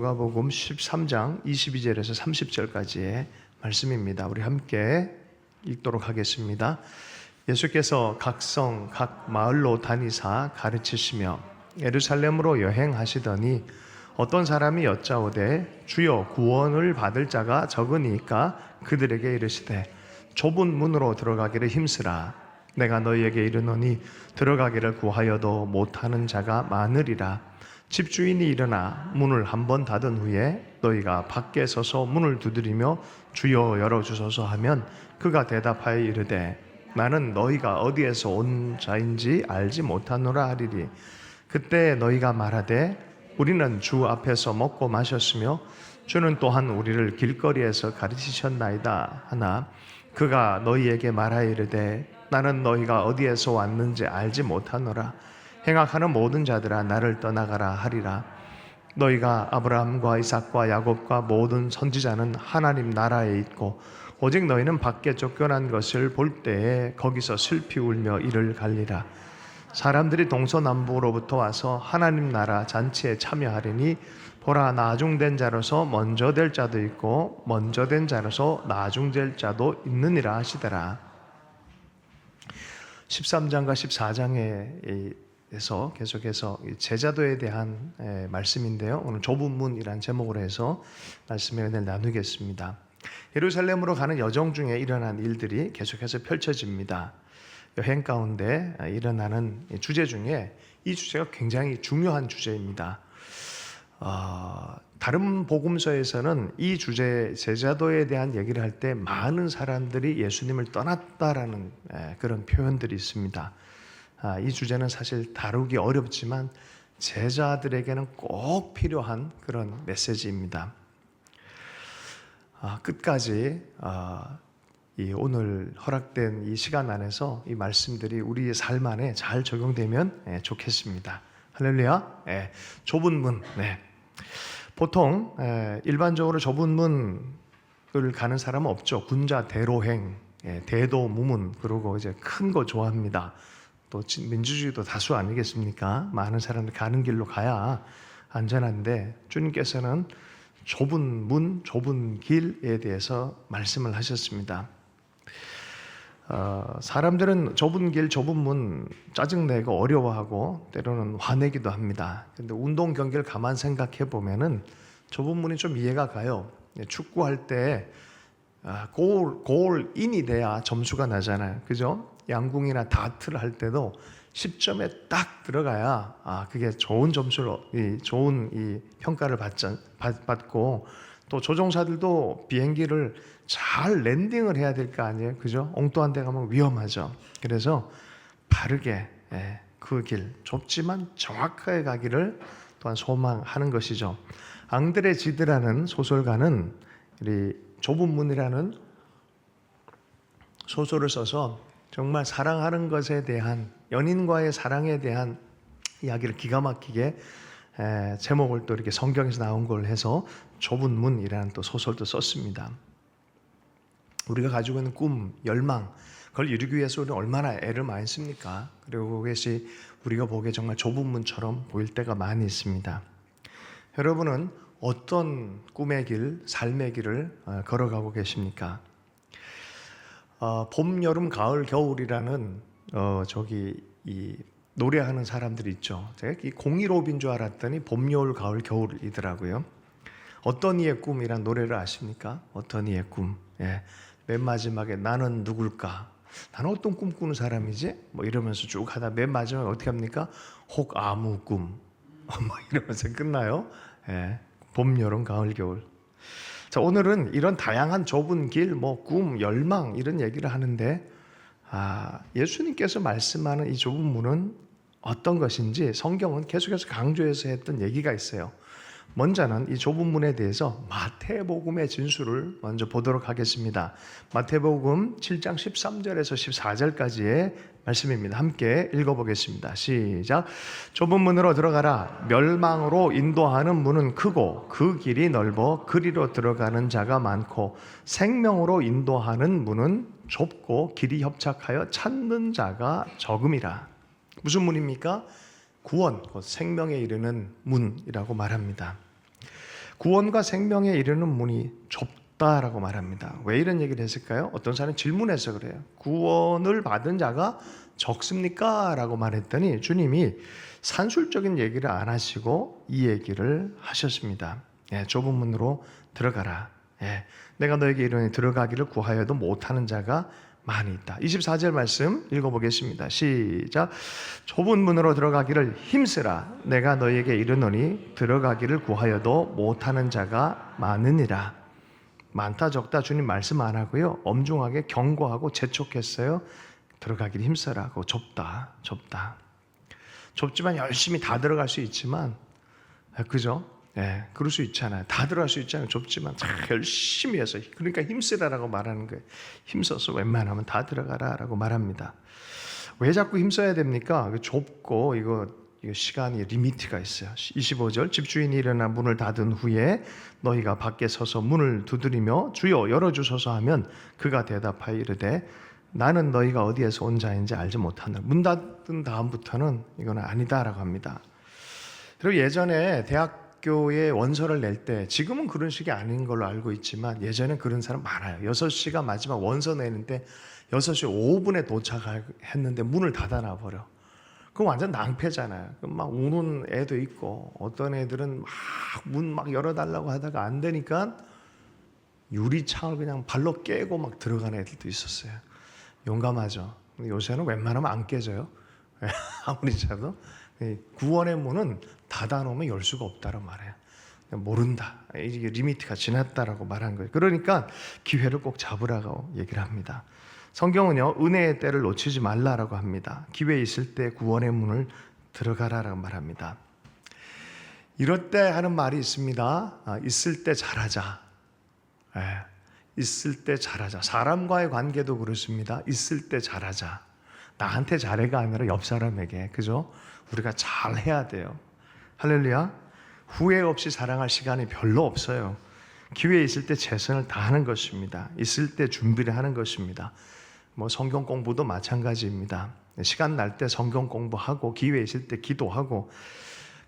누가복음 13장 22절에서 30절까지의 말씀입니다. 우리 함께 읽도록 하겠습니다. 예수께서 각 성, 각 마을로 다니사 가르치시며 예루살렘으로 여행하시더니 어떤 사람이 여짜오되 주여 구원을 받을 자가 적으니까 그들에게 이르시되 좁은 문으로 들어가기를 힘쓰라. 내가 너희에게 이르노니 들어가기를 구하여도 못하는 자가 많으리라. 집주인이 일어나 문을 한번 닫은 후에 너희가 밖에 서서 문을 두드리며 주여 열어주소서 하면 그가 대답하여 이르되 나는 너희가 어디에서 온 자인지 알지 못하노라 하리리. 그때 너희가 말하되 우리는 주 앞에서 먹고 마셨으며 주는 또한 우리를 길거리에서 가르치셨나이다 하나 그가 너희에게 말하여 이르되 나는 너희가 어디에서 왔는지 알지 못하노라. 행악하는 모든 자들아 나를 떠나가라 하리라. 너희가 아브라함과 이삭과 야곱과 모든 선지자는 하나님 나라에 있고 오직 너희는 밖에 쫓겨난 것을 볼 때에 거기서 슬피 울며 이를 갈리라. 사람들이 동서남북으로부터 와서 하나님 나라 잔치에 참여하리니 보라 나중된 자로서 먼저 될 자도 있고 먼저 된 자로서 나중될 자도 있느니라 하시더라. 13장과 14장에서 계속해서 제자도에 대한 말씀인데요. 오늘 좁은 문이라는 제목으로 해서 말씀의 은혜를 나누겠습니다. 예루살렘으로 가는 여정 중에 일어난 일들이 계속해서 펼쳐집니다. 여행 가운데 일어나는 주제 중에 이 주제가 굉장히 중요한 주제입니다. 다른 복음서에서는 이 주제 제자도에 대한 얘기를 할 때 많은 사람들이 예수님을 떠났다라는 그런 표현들이 있습니다. 이 주제는 사실 다루기 어렵지만 제자들에게는 꼭 필요한 그런 메시지입니다. 끝까지 이 오늘 허락된 이 시간 안에서 이 말씀들이 우리의 삶 안에 잘 적용되면 좋겠습니다. 할렐루야. 좁은 문. 보통 일반적으로 좁은 문을 가는 사람은 없죠. 군자 대로행, 대도무문, 그러고 이제 큰 거 좋아합니다. 또 민주주의도 다수 아니겠습니까? 많은 사람들이 가는 길로 가야 안전한데 주님께서는 좁은 문, 좁은 길에 대해서 말씀을 하셨습니다. 사람들은 좁은 길, 좁은 문 짜증내고 어려워하고 때로는 화내기도 합니다. 근데 운동 경기를 가만 생각해 보면은 좁은 문이 좀 이해가 가요. 축구할 때 골인이 돼야 점수가 나잖아요. 그죠? 양궁이나 다트를 할 때도 10점에 딱 들어가야 그게 좋은 점수로 좋은 이 평가를 받고 또 조종사들도 비행기를 잘 랜딩을 해야 될 거 아니에요. 그죠? 엉뚱한 데 가면 위험하죠. 그래서 바르게 그 길, 좁지만 정확하게 가기를 또한 소망하는 것이죠. 앙드레 지드라는 소설가는 이 좁은 문이라는 소설을 써서 정말 사랑하는 것에 대한 연인과의 사랑에 대한 이야기를 기가 막히게 제목을 또 이렇게 성경에서 나온 걸 해서 좁은 문이라는 또 소설도 썼습니다. 우리가 가지고 있는 꿈, 열망, 그걸 이루기 위해서 우리는 얼마나 애를 많이 씁니까? 그리고 그것이 우리가 보기에 정말 좁은 문처럼 보일 때가 많이 있습니다. 여러분은 어떤 꿈의 길, 삶의 길을 걸어가고 계십니까? 봄, 여름, 가을, 겨울이라는 이 노래하는 사람들이 있죠. 제가 이 015인 줄 알았더니 봄, 여울, 가을, 겨울이더라고요. 어떤 이의 꿈이란 노래를 아십니까? 어떤 이의 꿈. 맨 마지막에 나는 누굴까? 나는 어떤 꿈 꾸는 사람이지? 뭐 이러면서 쭉 하다 맨 마지막에 어떻게 합니까? 혹 아무 꿈. 뭐 이러면서 끝나요. 봄, 여름, 가을, 겨울. 자, 오늘은 이런 다양한 좁은 길, 꿈, 열망 이런 얘기를 하는데 예수님께서 말씀하는 이 좁은 문은 어떤 것인지 성경은 계속해서 강조해서 했던 얘기가 있어요. 먼저는 이 좁은 문에 대해서 마태복음의 진술을 먼저 보도록 하겠습니다. 마태복음 7장 13절에서 14절까지의 말씀입니다. 함께 읽어보겠습니다. 시작. 좁은 문으로 들어가라. 멸망으로 인도하는 문은 크고 그 길이 넓어 그리로 들어가는 자가 많고 생명으로 인도하는 문은 좁고 길이 협착하여 찾는 자가 적음이라. 무슨 문입니까? 구원, 곧 생명에 이르는 문이라고 말합니다. 구원과 생명에 이르는 문이 좁다라고 말합니다. 왜 이런 얘기를 했을까요? 어떤 사람은 질문해서 그래요. 구원을 받은 자가 적습니까? 라고 말했더니 주님이 산술적인 얘기를 안 하시고 이 얘기를 하셨습니다. 좁은 문으로 들어가라. 내가 너에게 이르노니 들어가기를 구하여도 못하는 자가 많이 있다. 24절 말씀 읽어보겠습니다. 시작. 좁은 문으로 들어가기를 힘쓰라. 내가 너에게 이르노니 들어가기를 구하여도 못하는 자가 많으니라. 많다 적다 주님 말씀 안 하고요, 엄중하게 경고하고 재촉했어요. 들어가기를 힘쓰라고. 좁다. 좁지만 열심히 다 들어갈 수 있지만, 그죠? 그럴 수 있잖아요. 다 들어갈 수 있잖아요. 좁지만 열심히 해서, 그러니까 힘쓰라라고 말하는 거예요. 힘써서 웬만하면 다 들어가라라고 말합니다. 왜 자꾸 힘써야 됩니까? 좁고 이거 시간이 리미트가 있어요. 25절 집주인이 일어나 문을 닫은 후에 너희가 밖에 서서 문을 두드리며 주여 열어주소서 하면 그가 대답하여 이르되 나는 너희가 어디에서 온 자인지 알지 못하노라. 문 닫은 다음부터는 이거는 아니다라고 합니다. 그리고 예전에 대학교에 원서를 낼 때, 지금은 그런 식이 아닌 걸로 알고 있지만 예전엔 그런 사람 많아요. 6시가 마지막 원서 내는데 6시 5분에 도착했는데 문을 닫아놔 버려. 그건 완전 낭패잖아요. 막 우는 애도 있고, 어떤 애들은 문 열어달라고 하다가 안 되니까 유리창을 그냥 발로 깨고 막 들어가는 애들도 있었어요. 용감하죠. 근데 요새는 웬만하면 안 깨져요. 아무리 찾아도. 구원의 문은 닫아놓으면 열 수가 없다고 말해요. 모른다. 이게 리미트가 지났다라고 말한 거예요. 그러니까 기회를 꼭 잡으라고 얘기를 합니다. 성경은요, 은혜의 때를 놓치지 말라라고 합니다. 기회 있을 때 구원의 문을 들어가라라고 말합니다. 이럴 때 하는 말이 있습니다. 있을 때 잘하자. 있을 때 잘하자. 사람과의 관계도 그렇습니다. 있을 때 잘하자. 나한테 잘해가 아니라 옆 사람에게, 그죠? 우리가 잘해야 돼요. 할렐루야. 후회 없이 사랑할 시간이 별로 없어요. 기회 있을 때 최선을 다하는 것입니다. 있을 때 준비를 하는 것입니다. 성경 공부도 마찬가지입니다. 시간 날 때 성경 공부하고, 기회 있을 때 기도하고,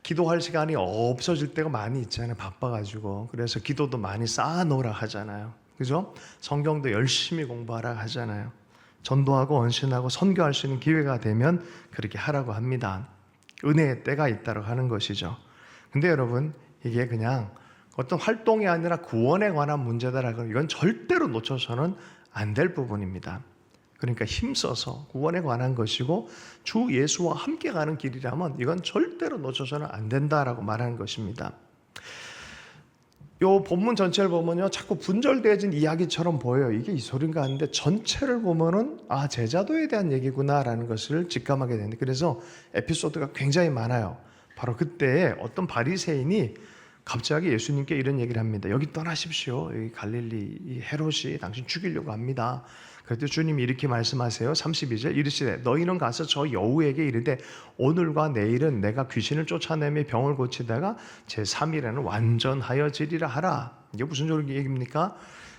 기도할 시간이 없어질 때가 많이 있잖아요. 바빠가지고. 그래서 기도도 많이 쌓아놓으라 하잖아요. 그죠? 성경도 열심히 공부하라 하잖아요. 전도하고 언신하고 선교할 수 있는 기회가 되면 그렇게 하라고 합니다. 은혜의 때가 있다고 하는 것이죠. 근데 여러분, 이게 그냥 어떤 활동이 아니라 구원에 관한 문제다라고, 이건 절대로 놓쳐서는 안 될 부분입니다. 그러니까 힘써서 구원에 관한 것이고 주 예수와 함께 가는 길이라면 이건 절대로 놓쳐서는 안 된다라고 말하는 것입니다. 요 본문 전체를 보면요, 자꾸 분절되어진 이야기처럼 보여요. 이게 이 소린가 하는데 전체를 보면은 제자도에 대한 얘기구나라는 것을 직감하게 되는데, 그래서 에피소드가 굉장히 많아요. 바로 그때 어떤 바리새인이 갑자기 예수님께 이런 얘기를 합니다. 여기 떠나십시오. 여기 갈릴리 이 헤롯이 당신 죽이려고 합니다. 그때 주님이 이렇게 말씀하세요. 32절 이르시되 너희는 가서 저 여우에게 이르되 오늘과 내일은 내가 귀신을 쫓아내며 병을 고치다가 제3일에는 완전하여지리라 하라. 이게 무슨 얘기입니까?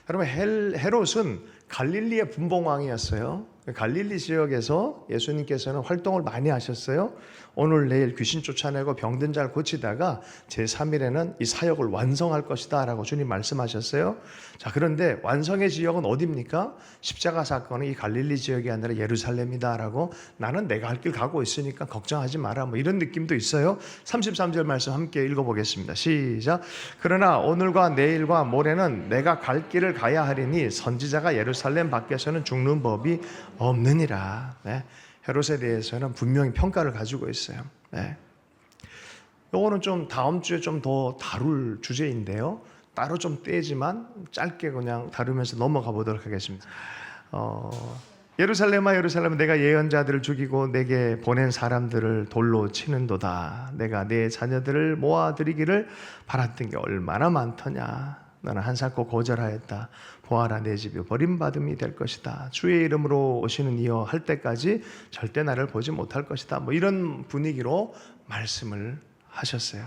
여러분, 헤롯은 갈릴리의 분봉왕이었어요. 갈릴리 지역에서 예수님께서는 활동을 많이 하셨어요. 오늘 내일 귀신 쫓아내고 병든 자를 고치다가 제3일에는 이 사역을 완성할 것이다 라고 주님 말씀하셨어요. 자, 그런데 완성의 지역은 어디입니까? 십자가 사건은 이 갈릴리 지역이 아니라 예루살렘이다 라고, 나는 내가 할 길 가고 있으니까 걱정하지 마라, 이런 느낌도 있어요. 33절 말씀 함께 읽어보겠습니다. 시작. 그러나 오늘과 내일과 모레는 내가 갈 길을 가야 하리니 선지자가 예루살렘 밖에서는 죽는 법이 없느니라. 헤롯에 대해서는 분명히 평가를 가지고 있어요. 요거는 좀 다음 주에 좀 더 다룰 주제인데요. 따로 좀 떼지만 짧게 그냥 다루면서 넘어가 보도록 하겠습니다. 예루살렘아 예루살렘, 내가 예언자들을 죽이고 내게 보낸 사람들을 돌로 치는도다. 내가 내 자녀들을 모아들이기를 바랐던 게 얼마나 많더냐. 너는 한사코 거절하였다. 보아라, 내 집이 버림받음이 될 것이다. 주의 이름으로 오시는 이여 할 때까지 절대 나를 보지 못할 것이다. 이런 분위기로 말씀을 하셨어요.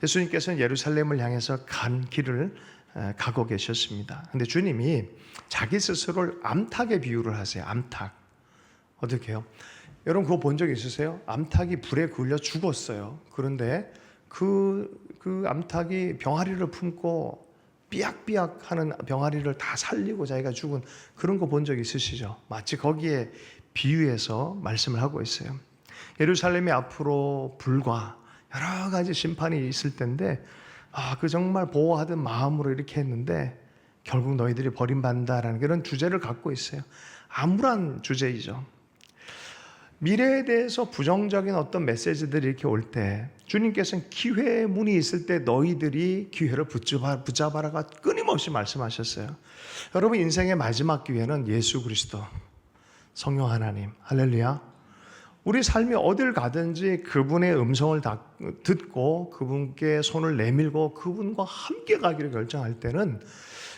예수님께서는 예루살렘을 향해서 간 길을 가고 계셨습니다. 근데 주님이 자기 스스로를 암탉에 비유를 하세요. 암탉. 어떻게 해요? 여러분 그거 본 적 있으세요? 암탉이 불에 굴려 죽었어요. 그런데 그 암탉이 병아리를 품고 삐약삐약하는 병아리를 다 살리고 자기가 죽은 그런 거 본 적 있으시죠? 마치 거기에 비유해서 말씀을 하고 있어요. 예루살렘이 앞으로 불과 여러 가지 심판이 있을 텐데 그 정말 보호하던 마음으로 이렇게 했는데 결국 너희들이 버림받는다라는 그런 주제를 갖고 있어요. 암울한 주제이죠. 미래에 대해서 부정적인 어떤 메시지들이 이렇게 올 때 주님께서는 기회의 문이 있을 때 너희들이 기회를 붙잡아라가 끊임없이 말씀하셨어요. 여러분, 인생의 마지막 기회는 예수 그리스도, 성령 하나님, 할렐루야. 우리 삶이 어딜 가든지 그분의 음성을 듣고 그분께 손을 내밀고 그분과 함께 가기를 결정할 때는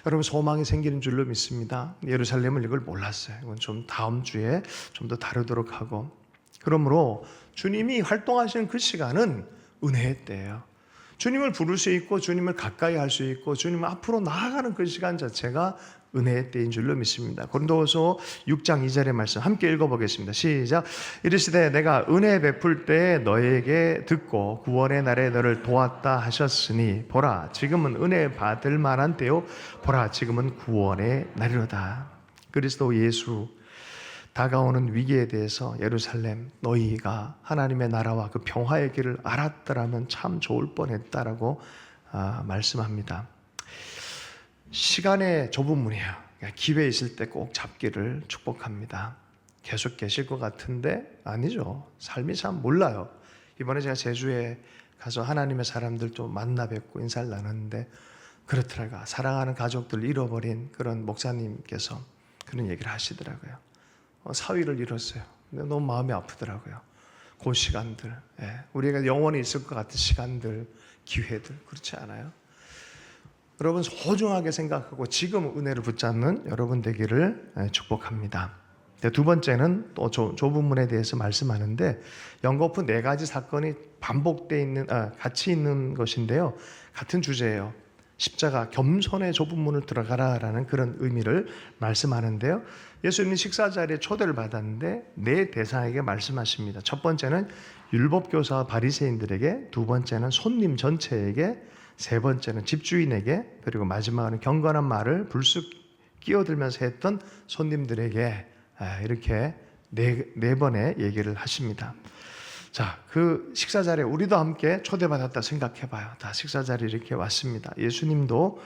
여러분 소망이 생기는 줄로 믿습니다. 예루살렘을 이걸 몰랐어요. 이건 좀 다음 주에 좀 더 다루도록 하고, 그러므로 주님이 활동하시는 그 시간은 은혜의 때예요. 주님을 부를 수 있고 주님을 가까이 할 수 있고 주님 앞으로 나아가는 그 시간 자체가 은혜의 때인 줄로 믿습니다. 고린도후서 6장 2절의 말씀 함께 읽어보겠습니다. 시작. 이르시되 내가 은혜 베풀 때 너에게 듣고 구원의 날에 너를 도왔다 하셨으니 보라 지금은 은혜 받을 만한 때요 보라 지금은 구원의 날이로다. 그리스도 예수 다가오는 위기에 대해서 예루살렘 너희가 하나님의 나라와 그 평화의 길을 알았더라면 참 좋을 뻔했다라고 말씀합니다. 시간의 좁은 문이에요. 기회 있을 때 꼭 잡기를 축복합니다. 계속 계실 것 같은데 아니죠. 삶이 참 몰라요. 이번에 제가 제주에 가서 하나님의 사람들 좀 만나 뵙고 인사를 나눴는데 그렇더라고요. 사랑하는 가족들 잃어버린 그런 목사님께서 그런 얘기를 하시더라고요. 사위를 잃었어요. 근데 너무 마음이 아프더라고요. 그 시간들, 우리가 영원히 있을 것 같은 시간들, 기회들, 그렇지 않아요? 여러분 소중하게 생각하고 지금 은혜를 붙잡는 여러분 되기를 축복합니다. 두 번째는 또 좁은 문에 대해서 말씀하는데 연거푸 네 가지 사건이 반복되어 있는 같이 있는 것인데요. 같은 주제예요. 십자가 겸손의 좁은 문을 들어가라라는 그런 의미를 말씀하는데요. 예수님이 식사 자리에 초대를 받았는데 네 대상에게 말씀하십니다. 첫 번째는 율법교사와 바리새인들에게, 두 번째는 손님 전체에게, 세 번째는 집주인에게, 그리고 마지막은 경건한 말을 불쑥 끼어들면서 했던 손님들에게 이렇게 네 번의 얘기를 하십니다. 자, 그 식사 자리에 우리도 함께 초대받았다 생각해봐요. 다 식사 자리에 이렇게 왔습니다. 예수님도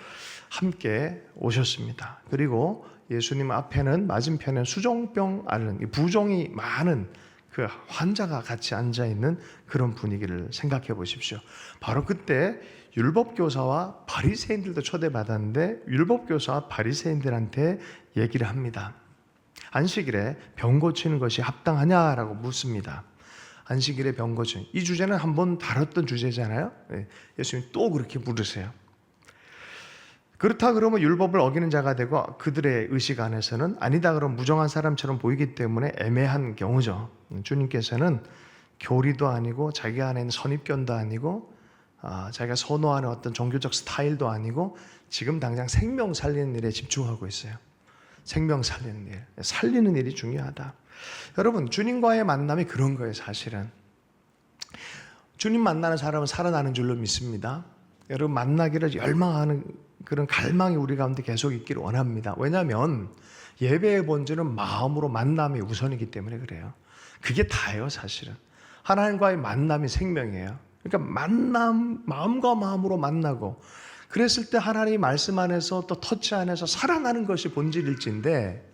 함께 오셨습니다. 그리고 예수님 앞에는 맞은편에 수종병 앓는 부종이 많은 그 환자가 같이 앉아있는 그런 분위기를 생각해 보십시오. 바로 그때 율법교사와 바리새인들도 초대받았는데 율법교사와 바리새인들한테 얘기를 합니다. 안식일에 병 고치는 것이 합당하냐라고 묻습니다. 안식일에 병 고치는, 이 주제는 한번 다뤘던 주제잖아요. 예수님이 또 그렇게 물으세요. 그렇다 그러면 율법을 어기는 자가 되고 그들의 의식 안에서는 아니다 그러면 무정한 사람처럼 보이기 때문에 애매한 경우죠. 주님께서는 교리도 아니고 자기 안에 있는 선입견도 아니고 자기가 선호하는 어떤 종교적 스타일도 아니고 지금 당장 생명 살리는 일에 집중하고 있어요. 생명 살리는 일, 살리는 일이 중요하다. 여러분 주님과의 만남이 그런 거예요. 사실은 주님 만나는 사람은 살아나는 줄로 믿습니다. 여러분 만나기를 열망하는 그런 갈망이 우리 가운데 계속 있기를 원합니다. 왜냐하면 예배의 본질은 마음으로 만남이 우선이기 때문에 그래요. 그게 다예요. 사실은 하나님과의 만남이 생명이에요. 그러니까 마음과 마음으로 만나고 그랬을 때 하나님의 말씀 안에서 또 터치 안에서 살아나는 것이 본질일진데,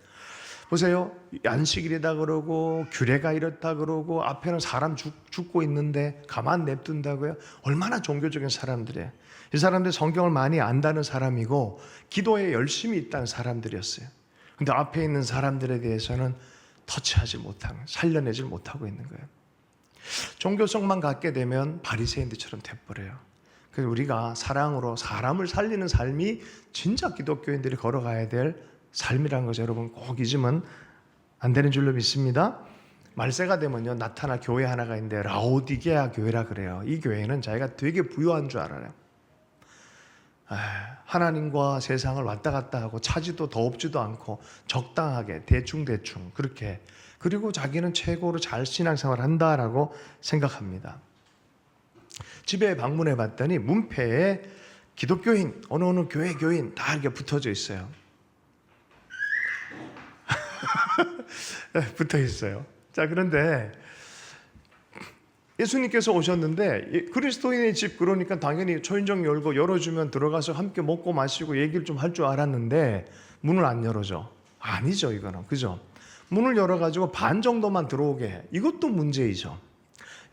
보세요. 안식일이다 그러고 규례가 이렇다 그러고 앞에는 사람 죽고 있는데 가만 냅둔다고요? 얼마나 종교적인 사람들이에요. 이 사람들 성경을 많이 안다는 사람이고 기도에 열심히 있다는 사람들이었어요. 근데 앞에 있는 사람들에 대해서는 터치하지 못하고 살려내질 못하고 있는 거예요. 종교성만 갖게 되면 바리새인들처럼 돼버려요. 그래서 우리가 사랑으로 사람을 살리는 삶이 진짜 기독교인들이 걸어가야 될 삶이라는 것을 여러분 꼭 잊으면 안 되는 줄로 믿습니다. 말세가 되면요 나타날 교회 하나가 있는데 라오디게아 교회라 그래요. 이 교회는 자기가 되게 부유한 줄 알아요. 하나님과 세상을 왔다 갔다 하고 차지도 더없지도 않고 적당하게 대충 그렇게, 그리고 자기는 최고로 잘 신앙생활을 한다라고 생각합니다. 집에 방문해 봤더니 문패에 기독교인, 어느 교회 교인 다 이렇게 붙어져 있어요. 붙어 있어요. 자, 그런데 예수님께서 오셨는데 그리스도인의 집 그러니까 당연히 초인종 열고 열어주면 들어가서 함께 먹고 마시고 얘기를 좀 할 줄 알았는데 문을 안 열어줘. 아니죠, 이거는. 그죠? 문을 열어가지고 반 정도만 들어오게 해. 이것도 문제이죠.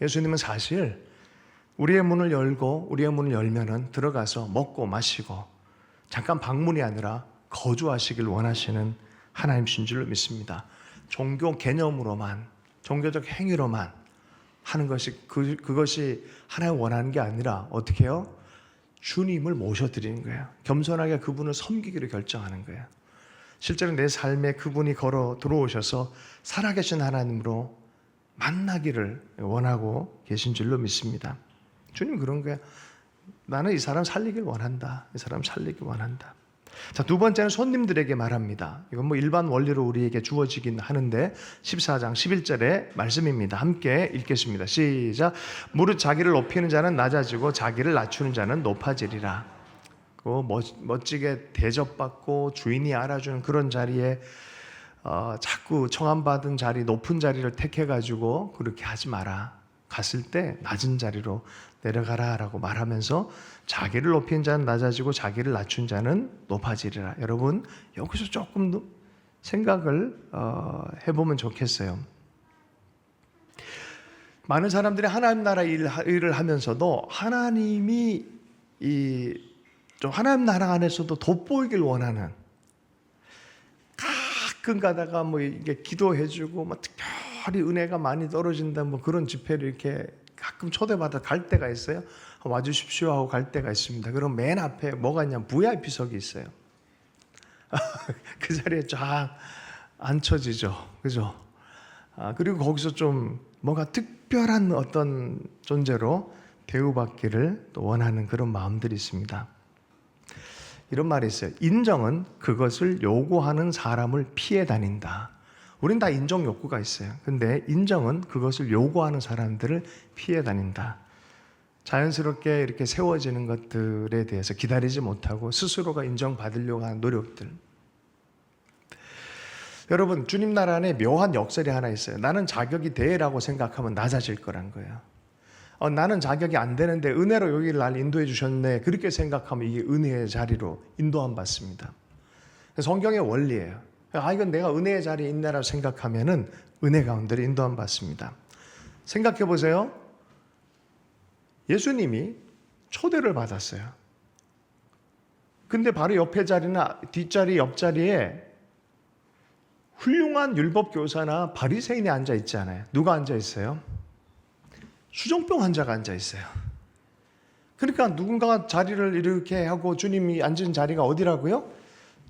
예수님은 사실 우리의 문을 열고 우리의 문을 열면은 들어가서 먹고 마시고 잠깐 방문이 아니라 거주하시길 원하시는 하나님이신 줄로 믿습니다. 종교 개념으로만, 종교적 행위로만 하는 것이 그것이 하나님 원하는 게 아니라 어떻게 해요? 주님을 모셔드리는 거예요. 겸손하게 그분을 섬기기로 결정하는 거예요. 실제로 내 삶에 그분이 걸어 들어오셔서 살아계신 하나님으로 만나기를 원하고 계신 줄로 믿습니다. 주님 그런 거예요. 나는 이 사람 살리길 원한다. 이 사람 살리길 원한다. 자, 두 번째는 손님들에게 말합니다. 이건 뭐 일반 원리로 우리에게 주어지긴 하는데 14장 11절의 말씀입니다. 함께 읽겠습니다. 시작. 무릇 자기를 높이는 자는 낮아지고 자기를 낮추는 자는 높아지리라. 멋지게 대접받고 주인이 알아주는 그런 자리에 자꾸 청함받은 자리, 높은 자리를 택해가지고 그렇게 하지 마라. 갔을 때 낮은 자리로 내려가라 라고 말하면서 자기를 높인 자는 낮아지고 자기를 낮춘 자는 높아지리라. 여러분 여기서 조금 더 생각을 해보면 좋겠어요. 많은 사람들이 하나님 나라 일을 하면서도 하나님이 좀 하나님 나라 안에서도 돋보이길 원하는, 가끔 가다가 뭐 이게 기도해주고 뭐 특별히 은혜가 많이 떨어진다 뭐 그런 집회를 이렇게 가끔 초대받아 갈 때가 있어요. 와주십시오 하고 갈 때가 있습니다. 그럼 맨 앞에 뭐가 있냐면 VIP석이 있어요. 그 자리에 쫙 앉혀지죠. 그죠? 그리고 거기서 좀 뭔가 특별한 어떤 존재로 대우받기를 또 원하는 그런 마음들이 있습니다. 이런 말이 있어요. 인정은 그것을 요구하는 사람을 피해 다닌다. 우린 다 인정 욕구가 있어요. 근데 인정은 그것을 요구하는 사람들을 피해 다닌다. 자연스럽게 이렇게 세워지는 것들에 대해서 기다리지 못하고 스스로가 인정받으려고 하는 노력들. 여러분, 주님 나라 안에 묘한 역설이 하나 있어요. 나는 자격이 돼라고 생각하면 낮아질 거란 거예요. 나는 자격이 안 되는데 은혜로 여기를 날 인도해 주셨네. 그렇게 생각하면 이게 은혜의 자리로 인도함 받습니다. 성경의 원리예요. 이건 내가 은혜의 자리에 있네라고 생각하면은 은혜 가운데로 인도함 받습니다. 생각해 보세요. 예수님이 초대를 받았어요. 근데 바로 옆에 자리나 뒷자리, 옆자리에 훌륭한 율법 교사나 바리새인이 앉아 있지 않아요. 누가 앉아 있어요? 수정병 환자가 앉아 있어요. 그러니까 누군가가 자리를 이렇게 하고 주님이 앉은 자리가 어디라고요?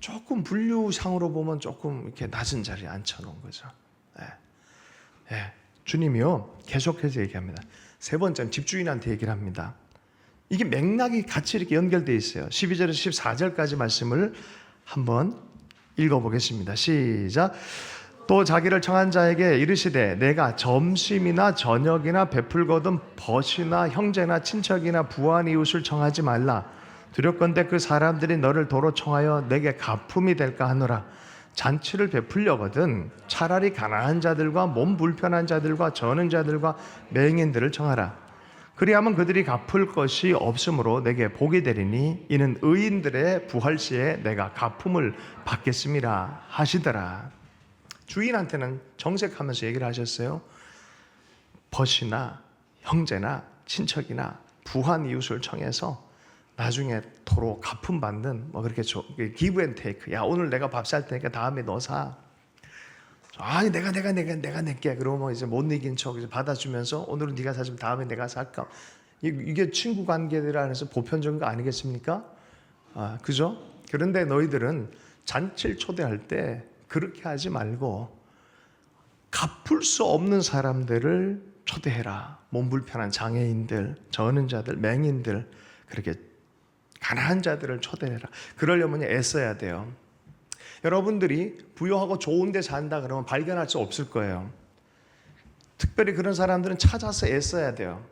조금 분류상으로 보면 조금 이렇게 낮은 자리에 앉혀놓은 거죠. 주님이요 계속해서 얘기합니다. 세 번째는 집주인한테 얘기를 합니다. 이게 맥락이 같이 이렇게 연결되어 있어요. 12절에서 14절까지 말씀을 한번 읽어보겠습니다. 시작. 또 자기를 청한 자에게 이르시되 내가 점심이나 저녁이나 베풀거든 벗이나 형제나 친척이나 부한 이웃을 청하지 말라. 두렵건대 그 사람들이 너를 도로 청하여 내게 가품이 될까 하노라. 잔치를 베풀려거든 차라리 가난한 자들과 몸 불편한 자들과 저는 자들과 맹인들을 청하라. 그리하면 그들이 갚을 것이 없으므로 내게 복이 되리니 이는 의인들의 부활시에 내가 가품을 받겠음이라 하시더라. 주인한테는 정색하면서 얘기를 하셨어요. 벗이나 형제나 친척이나 부한 이웃을 청해서 나중에 도로 가품 받는 뭐 그렇게 기브 앤 테이크. 야 오늘 내가 밥 살 테니까 다음에 너 사. 아니 내가 낼게. 그러면 이제 못 이긴 척 이제 받아주면서 오늘은 네가 사주면 다음에 내가 살까. 이게 친구 관계들 안에서 보편적인 거 아니겠습니까? 그죠? 그런데 너희들은 잔치를 초대할 때 그렇게 하지 말고 갚을 수 없는 사람들을 초대해라. 몸 불편한 장애인들, 저는 자들, 맹인들, 그렇게 가난한 자들을 초대해라. 그러려면 애써야 돼요. 여러분들이 부유하고 좋은 데 산다 그러면 발견할 수 없을 거예요. 특별히 그런 사람들은 찾아서 애써야 돼요.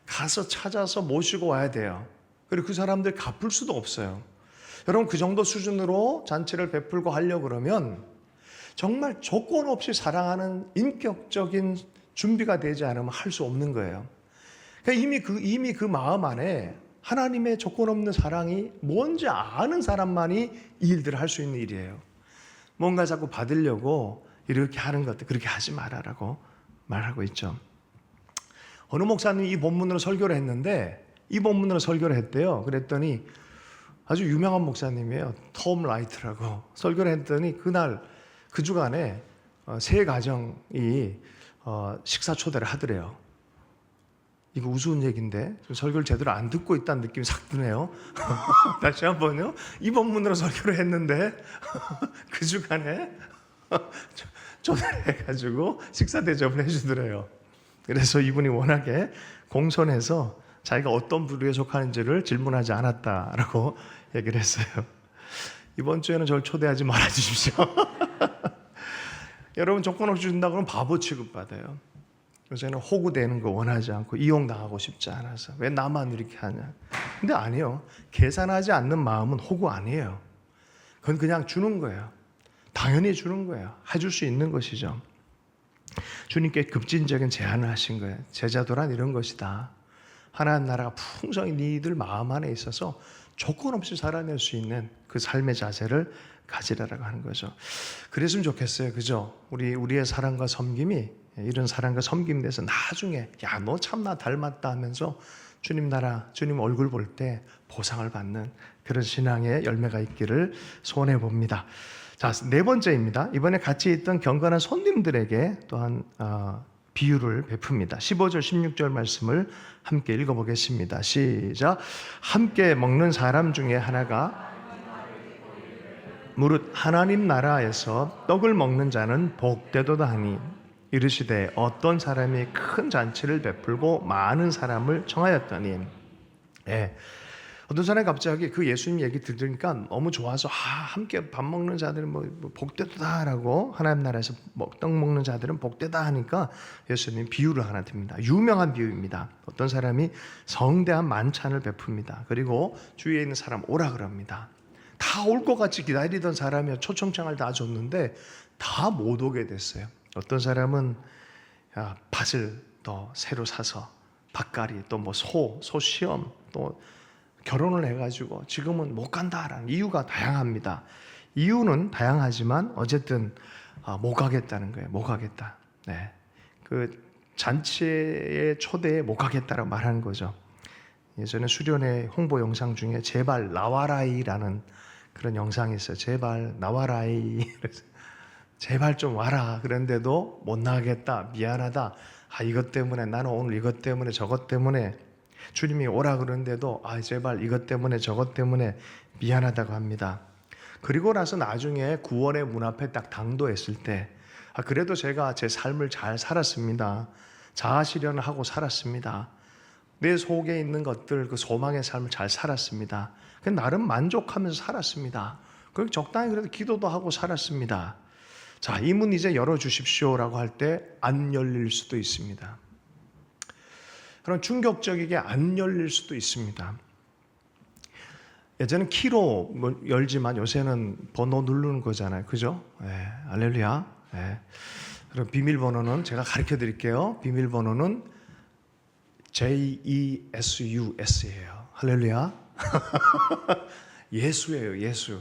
가서 찾아서 모시고 와야 돼요. 그리고 그 사람들 갚을 수도 없어요. 여러분, 그 정도 수준으로 잔치를 베풀고 하려고 그러면 정말 조건 없이 사랑하는 인격적인 준비가 되지 않으면 할 수 없는 거예요. 그러니까 이미 그 마음 안에 하나님의 조건 없는 사랑이 뭔지 아는 사람만이 이 일들을 할 수 있는 일이에요. 뭔가 자꾸 받으려고 이렇게 하는 것들, 그렇게 하지 말아라고 말하고 있죠. 어느 목사님이 이 본문으로 설교를 했는데, 이 본문으로 설교를 했대요. 그랬더니 아주 유명한 목사님이에요. 톰 라이트라고. 설교를 했더니 그날 그 주간에 세 가정이 식사 초대를 하더래요. 이거 우스운 얘기인데 설교를 제대로 안 듣고 있다는 느낌이 싹 드네요. 다시 한번요. 이 본문으로 설교를 했는데 그 주간에 초대를 해가지고 식사 대접을 해주더래요. 그래서 이분이 워낙에 공손해서 자기가 어떤 부류에 속하는지를 질문하지 않았다라고 얘기를 했어요. 이번 주에는 저를 초대하지 말아주십시오. 여러분, 조건 없이 준다 그러면 바보 취급받아요. 요새는 호구되는 거 원하지 않고 이용당하고 싶지 않아서 왜 나만 이렇게 하냐. 근데 아니요. 계산하지 않는 마음은 호구 아니에요. 그건 그냥 주는 거예요. 당연히 주는 거예요. 해줄 수 있는 것이죠. 주님께 급진적인 제안을 하신 거예요. 제자도란 이런 것이다. 하나님 나라가 풍성히 너희들 마음 안에 있어서 조건 없이 살아낼 수 있는 그 삶의 자세를 가지라라고 하는 거죠. 그랬으면 좋겠어요. 그죠? 우리의 사랑과 섬김이 이런 사랑과 섬김에 대해서 나중에 야, 너 참 나 닮았다 하면서 주님 나라, 주님 얼굴 볼 때 보상을 받는 그런 신앙의 열매가 있기를 소원해 봅니다. 자, 네 번째입니다. 이번에 같이 있던 경건한 손님들에게 또한 비유를 베풉니다. 15절, 16절 말씀을 함께 읽어보겠습니다. 시작. 함께 먹는 사람 중에 하나가 무릇 하나님 나라에서 떡을 먹는 자는 복되도다 하니 이르시되 어떤 사람이 큰 잔치를 베풀고 많은 사람을 청하였더니 어떤 사람이 갑자기 그 예수님 얘기 들으니까 너무 좋아서 함께 밥 먹는 자들은 뭐 복되다라고 하나님 나라에서 떡 먹는 자들은 복되다 하니까 예수님 비유를 하나 듭니다. 유명한 비유입니다. 어떤 사람이 성대한 만찬을 베풉니다. 그리고 주위에 있는 사람 오라 그럽니다. 다 올 것 같이 기다리던 사람이 초청장을 다 줬는데 다 못 오게 됐어요. 어떤 사람은 밭을 또 새로 사서 밭갈이 또 뭐 소 시험 또 결혼을 해가지고 지금은 못 간다라는 이유가 다양합니다. 이유는 다양하지만 어쨌든 못 가겠다는 거예요. 못 가겠다. 네, 그 잔치의 초대에 못 가겠다라고 말하는 거죠. 예전에 수련회 홍보 영상 중에 제발 나와라이라는 그런 영상이 있어요. 제발 나와라이. 제발 좀 와라. 그런데도 못 나가겠다. 미안하다. 이것 때문에 나는 오늘 이것 때문에 저것 때문에 주님이 오라 그러는데도 제발 이것 때문에 저것 때문에 미안하다고 합니다. 그리고 나서 나중에 구원의 문 앞에 딱 당도했을 때 그래도 제가 제 삶을 잘 살았습니다. 자아 실현을 하고 살았습니다. 내 속에 있는 것들 그 소망의 삶을 잘 살았습니다. 나름 만족하면서 살았습니다. 그리고 적당히 그래도 기도도 하고 살았습니다. 자, 이 문 이제 열어주십시오라고 할 때 안 열릴 수도 있습니다. 그런 충격적이게 안 열릴 수도 있습니다. 예전엔 키로 열지만 요새는 번호 누르는 거잖아요. 그죠? 네, 할렐루야. 네. 그럼 비밀번호는 제가 가르쳐 드릴게요. 비밀번호는 JESUS예요. 할렐루야. 예수예요. 예수.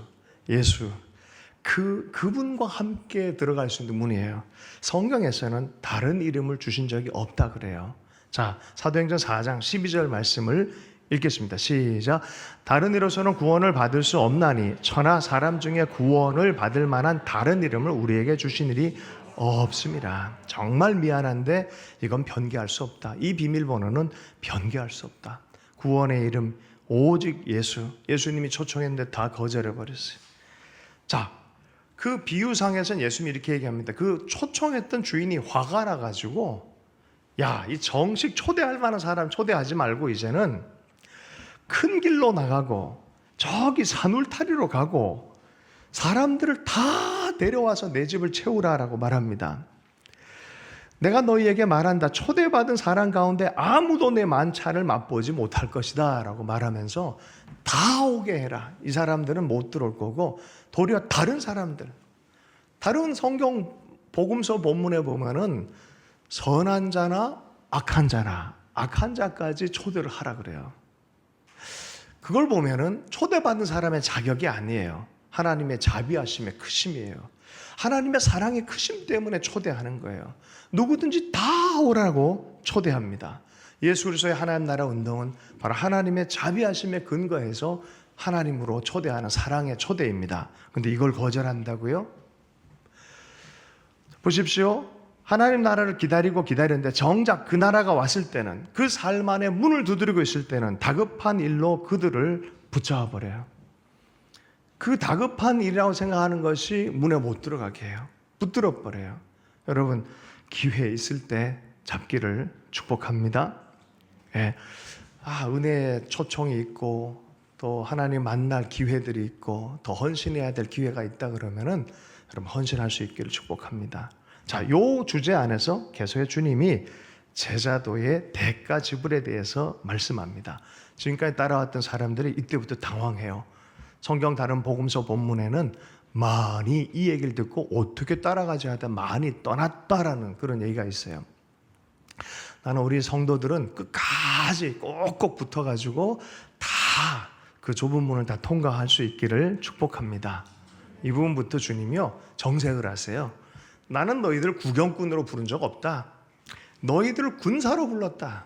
그분과 함께 들어갈 수 있는 문이에요. 성경에서는 다른 이름을 주신 적이 없다 그래요. 자, 사도행전 4장 12절 말씀을 읽겠습니다. 시작. 다른 이로서는 구원을 받을 수 없나니 천하 사람 중에 구원을 받을 만한 다른 이름을 우리에게 주신 일이 없습니다. 정말 미안한데 이건 변개할 수 없다. 이 비밀번호는 변개할 수 없다. 구원의 이름 오직 예수님이 초청했는데 다 거절해버렸어요. 자, 그 비유상에서는 예수님이 이렇게 얘기합니다. 그 초청했던 주인이 화가 나가지고 이 정식 초대할 만한 사람 초대하지 말고 이제는 큰 길로 나가고 저기 산울타리로 가고 사람들을 다 데려와서 내 집을 채우라라고 말합니다. 내가 너희에게 말한다. 초대받은 사람 가운데 아무도 내 만찬을 맛보지 못할 것이다 라고 말하면서 다 오게 해라. 이 사람들은 못 들어올 거고 도리어 다른 사람들, 다른 성경 복음서 본문에 보면은 선한 자나 악한 자까지 초대를 하라 그래요. 그걸 보면은 초대받는 사람의 자격이 아니에요. 하나님의 자비하심의 크심이에요. 하나님의 사랑의 크심 때문에 초대하는 거예요. 누구든지 다 오라고 초대합니다. 예수 그리스도의 하나님 나라 운동은 바로 하나님의 자비하심에 근거해서 하나님으로 초대하는 사랑의 초대입니다. 그런데 이걸 거절한다고요? 보십시오. 하나님 나라를 기다렸는데 정작 그 나라가 왔을 때는, 그 삶 안에 문을 두드리고 있을 때는 다급한 일로 그들을 붙잡아 버려요. 그 다급한 일이라고 생각하는 것이 문에 못 들어가게 해요. 붙들어 버려요. 여러분, 기회 있을 때 잡기를 축복합니다. 예. 은혜의 초청이 있고 또 하나님 만날 기회들이 있고 더 헌신해야 될 기회가 있다 그러면은 여러분 헌신할 수 있기를 축복합니다. 자, 요 주제 안에서 계속해 주님이 제자도의 대가 지불에 대해서 말씀합니다. 지금까지 따라왔던 사람들이 이때부터 당황해요. 성경 다른 복음서 본문에는 많이 이 얘기를 듣고 어떻게 따라가지 하다 많이 떠났다라는 그런 얘기가 있어요. 나는 우리 성도들은 끝까지 꼭꼭 붙어가지고 다 그 좁은 문을 다 통과할 수 있기를 축복합니다. 이 부분부터 주님이요 정색을 하세요. 나는 너희들 구경꾼으로 부른 적 없다. 너희들을 군사로 불렀다.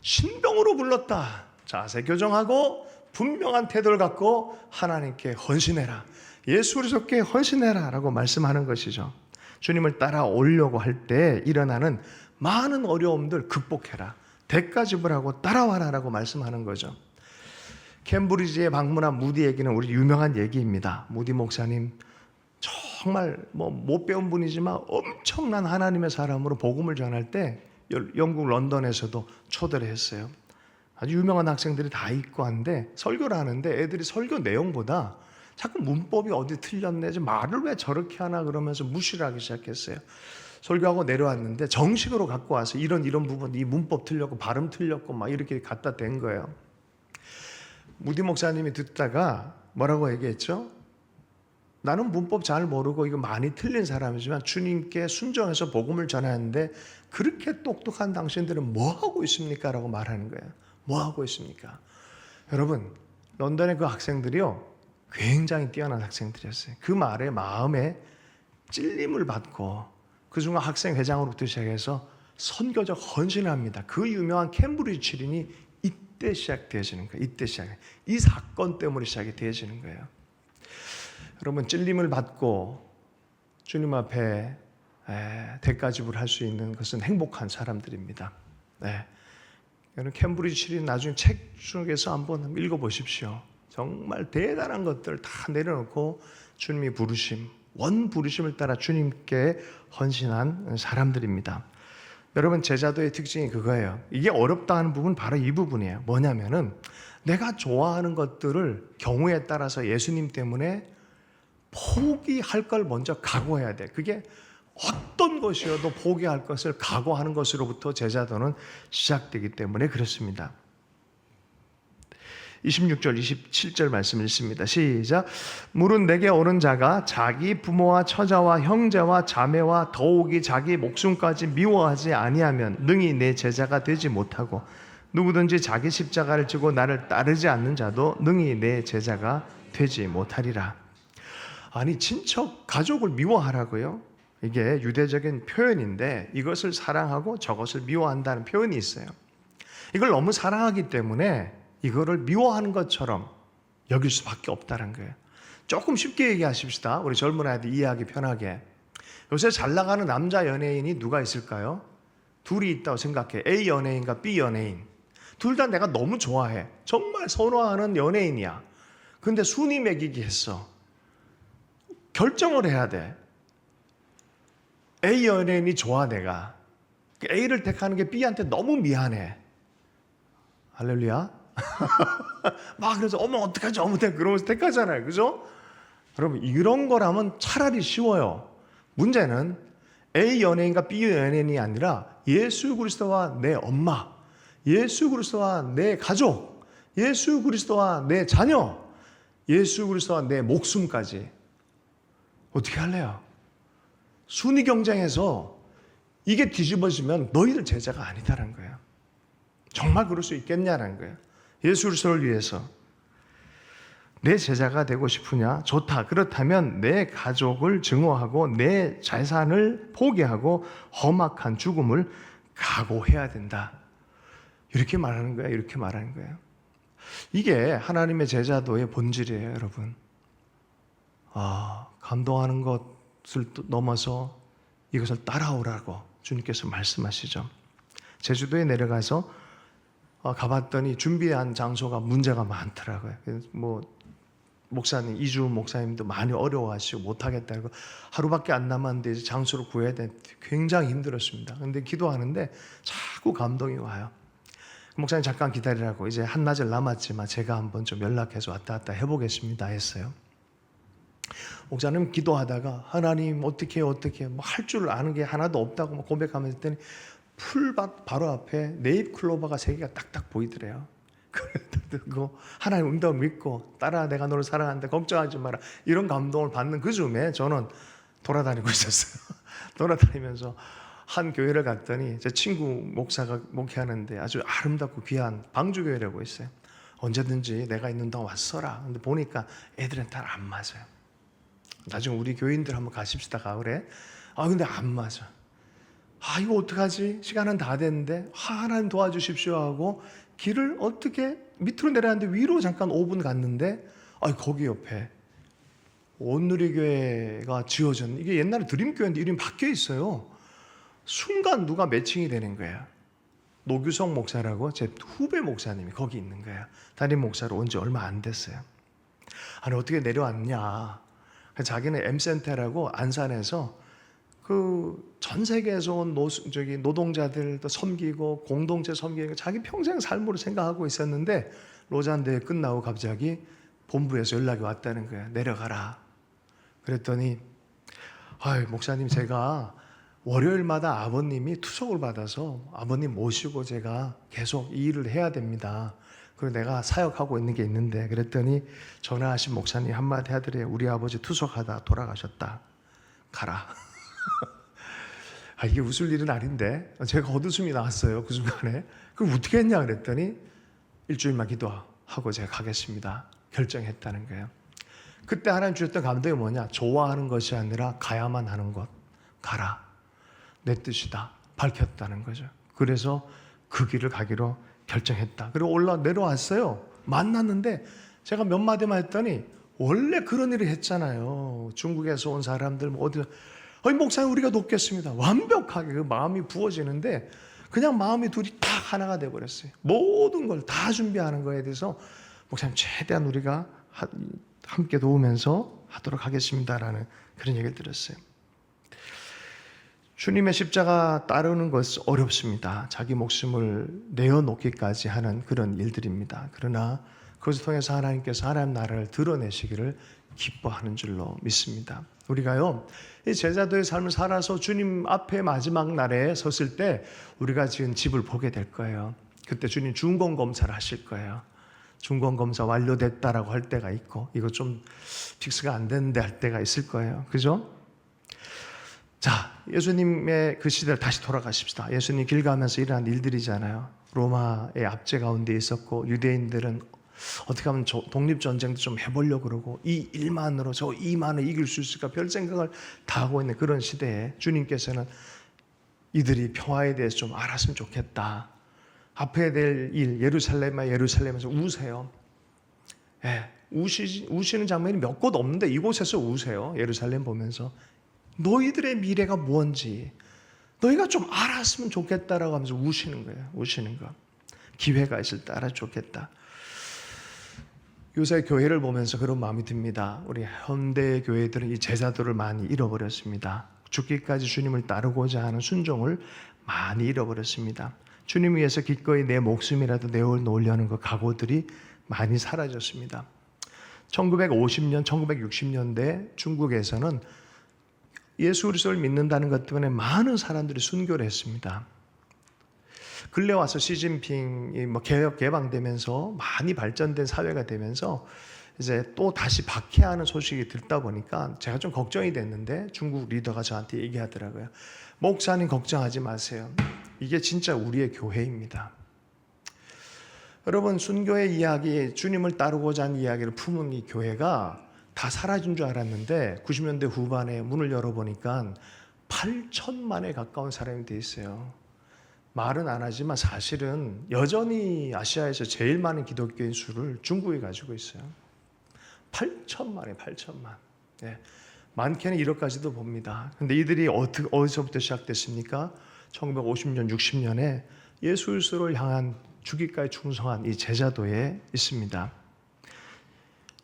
신병으로 불렀다. 자세 교정하고 분명한 태도를 갖고 하나님께 헌신해라. 예수 그리스도께 헌신해라 라고 말씀하는 것이죠. 주님을 따라오려고 할 때 일어나는 많은 어려움들 극복해라. 대가 지불하고 따라와라 라고 말씀하는 거죠. 캠브리지에 방문한 무디 얘기는 우리 유명한 얘기입니다. 무디 목사님 정말 못 배운 분이지만 엄청난 하나님의 사람으로 복음을 전할 때 영국 런던에서도 초대를 했어요. 아주 유명한 학생들이 다 있고 한데 설교를 하는데 애들이 설교 내용보다 자꾸 문법이 어디 틀렸네, 말을 왜 저렇게 하나 그러면서 무시를 하기 시작했어요. 설교하고 내려왔는데 정식으로 갖고 와서 이런 부분, 이 문법 틀렸고 발음 틀렸고 막 이렇게 갖다 댄 거예요. 무디 목사님이 듣다가 뭐라고 얘기했죠? 나는 문법 잘 모르고 이거 많이 틀린 사람이지만 주님께 순종해서 복음을 전하는데 그렇게 똑똑한 당신들은 뭐 하고 있습니까? 라고 말하는 거예요. 뭐 하고 있습니까? 여러분, 런던의 그 학생들이요 굉장히 뛰어난 학생들이었어요. 그 말에 마음에 찔림을 받고 그 순간 학생회장으로부터 시작해서 선교적 헌신을 합니다. 그 유명한 캠브리지 출인이 이때 시작되어지는 거예요. 이때 시작해. 이 사건 때문에 시작이 되어지는 거예요. 여러분, 찔림을 받고 주님 앞에 대가 지불할 수 있는 것은 행복한 사람들입니다. 여러분, 캠브리지 출인 나중에 책 중에서 한번 읽어보십시오. 정말 대단한 것들 다 내려놓고 주님이 부르심, 원 부르심을 따라 주님께 헌신한 사람들입니다. 여러분, 제자도의 특징이 그거예요. 이게 어렵다 하는 부분 바로 이 부분이에요. 뭐냐면은 내가 좋아하는 것들을 경우에 따라서 예수님 때문에 포기할 걸 먼저 각오해야 돼. 그게 어떤 것이어도 포기할 것을 각오하는 것으로부터 제자도는 시작되기 때문에 그렇습니다. 26절, 27절 말씀 읽습니다. 시작. 물은 내게 오는 자가 자기 부모와 처자와 형제와 자매와 더욱이 자기 목숨까지 미워하지 아니하면 능히 내 제자가 되지 못하고 누구든지 자기 십자가를 지고 나를 따르지 않는 자도 능히 내 제자가 되지 못하리라. 아니, 친척, 가족을 미워하라고요? 이게 유대적인 표현인데 이것을 사랑하고 저것을 미워한다는 표현이 있어요. 이걸 너무 사랑하기 때문에 이거를 미워하는 것처럼 여길 수밖에 없다는 거예요. 조금 쉽게 얘기하십시다. 우리 젊은 아이들 이해하기 편하게. 요새 잘 나가는 남자 연예인이 누가 있을까요? 둘이 있다고 생각해. A 연예인과 B 연예인. 둘 다 내가 너무 좋아해. 정말 선호하는 연예인이야. 근데 순위 매기기 했어. 결정을 해야 돼. A 연예인이 좋아 내가. A를 택하는 게 B한테 너무 미안해. 할렐루야. 막 그래서 어머 어떡하지 어머니 그러면서 택하잖아요. 그죠? 여러분, 이런 거라면 차라리 쉬워요. 문제는 A 연예인과 B 연예인이 아니라 예수 그리스도와 내 엄마, 예수 그리스도와 내 가족, 예수 그리스도와 내 자녀, 예수 그리스도와 내 목숨까지. 어떻게 할래요? 순위 경쟁에서 이게 뒤집어지면 너희들 제자가 아니다라는 거예요. 정말 그럴 수 있겠냐라는 거예요. 예수 그리스도를 위해서 내 제자가 되고 싶으냐? 좋다. 그렇다면 내 가족을 증오하고 내 재산을 포기하고 험악한 죽음을 각오해야 된다. 이렇게 말하는 거예요. 이렇게 말하는 거예요. 이게 하나님의 제자도의 본질이에요, 여러분. 감동하는 것을 넘어서 이것을 따라오라고 주님께서 말씀하시죠. 제주도에 내려가서 가봤더니 준비한 장소가 문제가 많더라고요. 목사님, 이주 목사님도 많이 어려워하시고 못하겠다고 하루밖에 안 남았는데 이제 장소를 구해야 되는데 굉장히 힘들었습니다. 근데 기도하는데 자꾸 감동이 와요. 목사님 잠깐 기다리라고, 이제 한나절 남았지만 제가 한번 좀 연락해서 왔다 갔다 해보겠습니다 했어요. 목사님 기도하다가 하나님 어떻게 뭐 할 줄 아는 게 하나도 없다고 고백하면서 했더니 풀밭 바로 앞에 네잎 클로버가 3개가 딱딱 보이더래요. 그리고 하나님 응답을 믿고 따라 내가 너를 사랑한다 걱정하지 마라, 이런 감동을 받는 그 즈음에 저는 돌아다니고 있었어요. 돌아다니면서 한 교회를 갔더니 제 친구 목사가 목회하는데 아주 아름답고 귀한 방주교회라고 있어요. 언제든지 내가 있는 동안 왔어라. 근데 보니까 애들은 잘 안 맞아요. 나중에 우리 교인들 한번 가십시다 가을에. 근데 안 맞아. 이거 어떡하지? 시간은 다 됐는데 하나님 도와주십시오 하고 길을 어떻게 밑으로 내려왔는데 위로 잠깐 5분 갔는데 거기 옆에 온누리교회가 지어졌는, 이게 옛날에 드림교회인데 이름이 바뀌어 있어요. 순간 누가 매칭이 되는 거예요. 노규성 목사라고 제 후배 목사님이 거기 있는 거예요. 담임 목사로 온 지 얼마 안 됐어요. 아니 어떻게 내려왔냐. 자기는 M센터라고 안산에서 전 세계에서 온 노동자들도 섬기고 공동체 섬기고 자기 평생 삶으로 생각하고 있었는데 로잔 대회 끝나고 갑자기 본부에서 연락이 왔다는 거예요. 내려가라. 그랬더니 목사님 제가 월요일마다 아버님이 투석을 받아서 아버님 모시고 제가 계속 이 일을 해야 됩니다. 그리고 내가 사역하고 있는 게 있는데, 그랬더니 전화하신 목사님 한마디 하더래요. 우리 아버지 투석하다 돌아가셨다. 가라. 이게 웃을 일은 아닌데 제가 헛웃음이 나왔어요. 그 순간에. 그럼 어떻게 했냐 그랬더니 일주일만 기도하고 제가 가겠습니다 결정했다는 거예요. 그때 하나님 주셨던 감동이 뭐냐? 좋아하는 것이 아니라 가야만 하는 것. 가라. 내 뜻이다. 밝혔다는 거죠. 그래서 그 길을 가기로 결정했다. 그리고 내려왔어요. 만났는데 제가 몇 마디만 했더니 원래 그런 일을 했잖아요. 중국에서 온 사람들 목사님 우리가 돕겠습니다. 완벽하게 그 마음이 부어지는데 그냥 마음이 둘이 딱 하나가 돼버렸어요. 모든 걸 다 준비하는 거에 대해서 목사님 최대한 우리가 함께 도우면서 하도록 하겠습니다라는 그런 얘기를 들었어요. 주님의 십자가 따르는 것은 어렵습니다. 자기 목숨을 내어놓기까지 하는 그런 일들입니다. 그러나 그것을 통해서 하나님께서 하나님 나라를 드러내시기를 기뻐하는 줄로 믿습니다. 우리가요, 이 제자도의 삶을 살아서 주님 앞에 마지막 날에 섰을 때 우리가 지은 집을 보게 될 거예요. 그때 주님 중공검사를 하실 거예요. 중공검사 완료됐다라고 할 때가 있고, 이거 좀 픽스가 안 됐는데 할 때가 있을 거예요. 그죠? 자, 예수님의 그 시대를 다시 돌아가십시다. 예수님 길 가면서 일어난 일들이잖아요. 로마의 압제 가운데 있었고, 유대인들은 어떻게 하면 독립전쟁도 좀 해보려고 그러고, 이 일만으로 저 이만을 이길 수 있을까 별 생각을 다 하고 있는 그런 시대에 주님께서는 이들이 평화에 대해서 좀 알았으면 좋겠다. 앞에 될 일, 예루살렘에서 우세요. 우시는 장면이 몇 곳 없는데 이곳에서 우세요. 예루살렘 보면서 너희들의 미래가 뭔지 너희가 좀 알았으면 좋겠다라고 하면서 우시는 거예요. 우시는 거. 기회가 있을 때 알아서 좋겠다. 요새 교회를 보면서 그런 마음이 듭니다. 우리 현대 교회들은 이 제자도를 많이 잃어버렸습니다. 죽기까지 주님을 따르고자 하는 순종을 많이 잃어버렸습니다. 주님 위해서 기꺼이 내 목숨이라도 내어놓으려는 그 각오들이 많이 사라졌습니다. 1950년, 1960년대 중국에서는 예수 그리스도를 믿는다는 것 때문에 많은 사람들이 순교를 했습니다. 근래 와서 시진핑이 개방되면서 많이 발전된 사회가 되면서 이제 또 다시 박해하는 소식이 듣다 보니까 제가 좀 걱정이 됐는데 중국 리더가 저한테 얘기하더라고요. 목사님 걱정하지 마세요. 이게 진짜 우리의 교회입니다. 여러분, 순교의 이야기, 주님을 따르고자 하는 이야기를 품은 이 교회가 다 사라진 줄 알았는데 90년대 후반에 문을 열어보니까 8천만에 가까운 사람이 돼 있어요. 말은 안 하지만 사실은 여전히 아시아에서 제일 많은 기독교인 수를 중국이 가지고 있어요. 8천만에 8천만. 네. 많게는 1억까지도 봅니다. 근데 이들이 어디서부터 시작됐습니까? 1950년, 60년에 예수 그리스도를 향한 주기까지 충성한 이 제자도에 있습니다.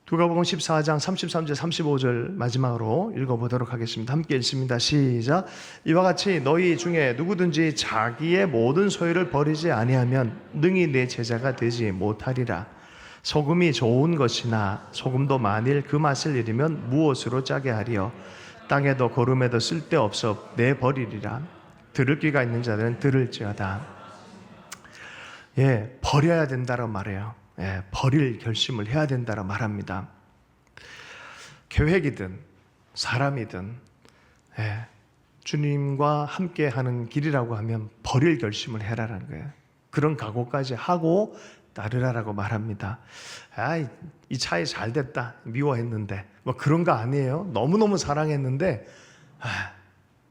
누가복음 14장 33절 35절 마지막으로 읽어보도록 하겠습니다. 함께 읽습니다. 시작. 이와 같이 너희 중에 누구든지 자기의 모든 소유를 버리지 아니하면 능히 내 제자가 되지 못하리라. 소금이 좋은 것이나 소금도 만일 그 맛을 잃으면 무엇으로 짜게 하리요. 땅에도 거름에도 쓸데없어 내버리리라. 들을 귀가 있는 자들은 들을지어다. 버려야 된다고 말해요. 버릴 결심을 해야 된다고 말합니다. 계획이든 사람이든 주님과 함께하는 길이라고 하면 버릴 결심을 해라라는 거예요. 그런 각오까지 하고 따르라라고 말합니다. 이 차이 잘 됐다 미워했는데 뭐 그런 거 아니에요. 너무너무 사랑했는데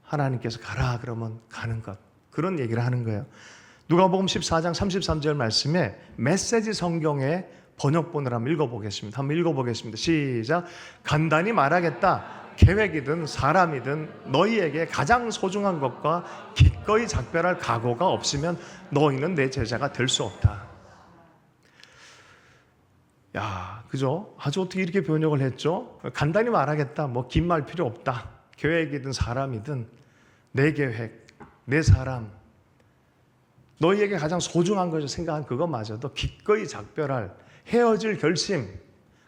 하나님께서 가라 그러면 가는 것, 그런 얘기를 하는 거예요. 누가복음 14장 33절 말씀에 메시지 성경의 번역본을 한번 읽어보겠습니다. 한번 읽어보겠습니다. 시작. 간단히 말하겠다. 계획이든 사람이든 너희에게 가장 소중한 것과 기꺼이 작별할 각오가 없으면 너희는 내 제자가 될 수 없다. 그죠? 아주 어떻게 이렇게 번역을 했죠? 간단히 말하겠다. 뭐 긴 말 필요 없다. 계획이든 사람이든 내 계획, 내 사람, 너희에게 가장 소중한 것을 생각한 그것마저도 기꺼이 작별할 헤어질 결심,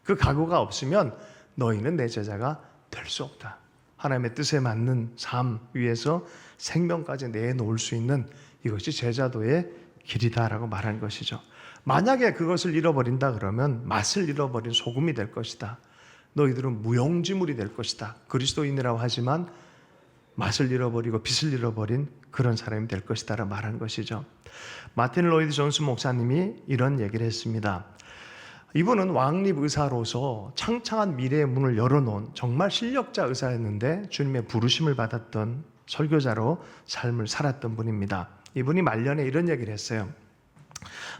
그 각오가 없으면 너희는 내 제자가 될 수 없다. 하나님의 뜻에 맞는 삶 위에서 생명까지 내놓을 수 있는 이것이 제자도의 길이다라고 말하는 것이죠. 만약에 그것을 잃어버린다 그러면 맛을 잃어버린 소금이 될 것이다. 너희들은 무용지물이 될 것이다. 그리스도인이라고 하지만 맛을 잃어버리고 빛을 잃어버린 그런 사람이 될 것이다 라고 말하는 것이죠. 마틴 로이드 존스 목사님이 이런 얘기를 했습니다. 이분은 왕립 의사로서 창창한 미래의 문을 열어놓은 정말 실력자 의사였는데 주님의 부르심을 받았던 설교자로 삶을 살았던 분입니다. 이분이 말년에 이런 얘기를 했어요.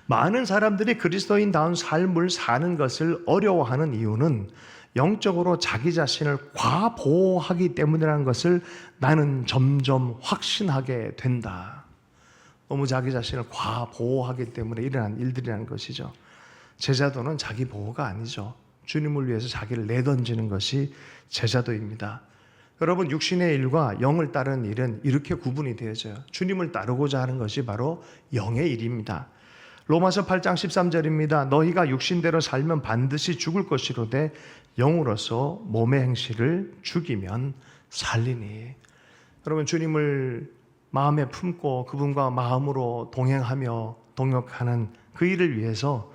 많은 사람들이 그리스도인다운 삶을 사는 것을 어려워하는 이유는 영적으로 자기 자신을 과보호하기 때문이라는 것을 나는 점점 확신하게 된다. 너무 자기 자신을 과보호하기 때문에 일어난 일들이라는 것이죠. 제자도는 자기 보호가 아니죠. 주님을 위해서 자기를 내던지는 것이 제자도입니다. 여러분, 육신의 일과 영을 따르는 일은 이렇게 구분이 되어져요. 주님을 따르고자 하는 것이 바로 영의 일입니다. 로마서 8장 13절입니다. 너희가 육신대로 살면 반드시 죽을 것이로되 영으로서 몸의 행실을 죽이면 살리니. 여러분, 주님을 마음에 품고 그분과 마음으로 동행하며 동역하는 그 일을 위해서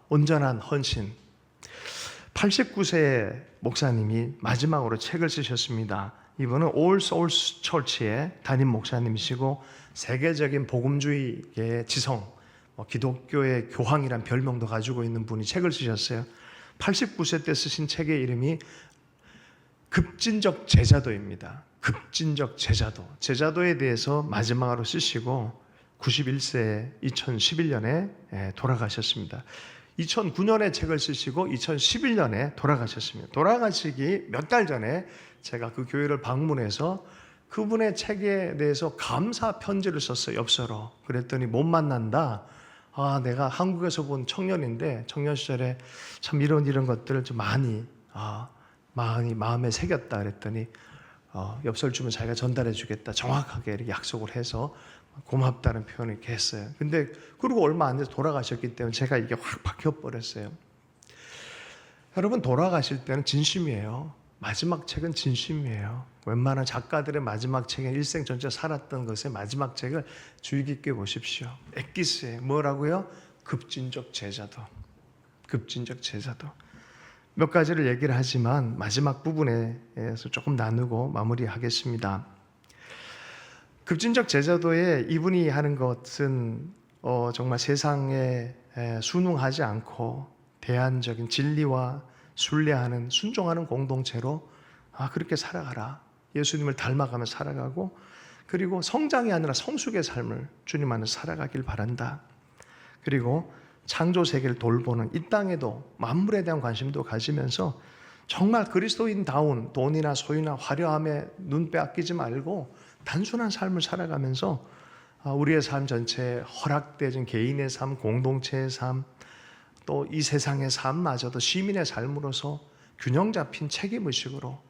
온전한 헌신. 89세의 목사님이 마지막으로 책을 쓰셨습니다. 이분은 All Souls Church의 담임 목사님이시고 세계적인 복음주의의 지성, 기독교의 교황이란 별명도 가지고 있는 분이 책을 쓰셨어요. 89세 때 쓰신 책의 이름이 급진적 제자도입니다. 급진적 제자도. 제자도에 대해서 마지막으로 쓰시고 91세 2011년에 돌아가셨습니다. 2009년에 책을 쓰시고 2011년에 돌아가셨습니다. 돌아가시기 몇 달 전에 제가 그 교회를 방문해서 그분의 책에 대해서 감사 편지를 썼어요. 엽서로. 그랬더니 못 만난다. 내가 한국에서 본 청년인데 청년 시절에 참 이런 것들을 좀 많이 마음에 새겼다 그랬더니 엽서를 주면 자기가 전달해 주겠다. 정확하게 이렇게 약속을 해서 고맙다는 표현을 이렇게 했어요. 근데 그리고 얼마 안 돼서 돌아가셨기 때문에 제가 이게 확 박혀버렸어요. 여러분, 돌아가실 때는 진심이에요. 마지막 책은 진심이에요. 웬만한 작가들의 마지막 책은 일생 전체 살았던 것의 마지막 책을 주의 깊게 보십시오. 엑기스에 뭐라고요? 급진적 제자도. 급진적 제자도. 몇 가지를 얘기를 하지만 마지막 부분에서 조금 나누고 마무리하겠습니다. 급진적 제자도에 이분이 하는 것은 정말 세상에 순응하지 않고 대안적인 진리와 순례하는 순종하는 공동체로 그렇게 살아가라. 예수님을 닮아가며 살아가고 그리고 성장이 아니라 성숙의 삶을 주님 안에 살아가길 바란다. 그리고 창조 세계를 돌보는 이 땅에도 만물에 대한 관심도 가지면서 정말 그리스도인다운 돈이나 소유나 화려함에 눈 빼앗기지 말고 단순한 삶을 살아가면서 우리의 삶 전체에 허락되어진 개인의 삶, 공동체의 삶, 또 이 세상의 삶마저도 시민의 삶으로서 균형 잡힌 책임의식으로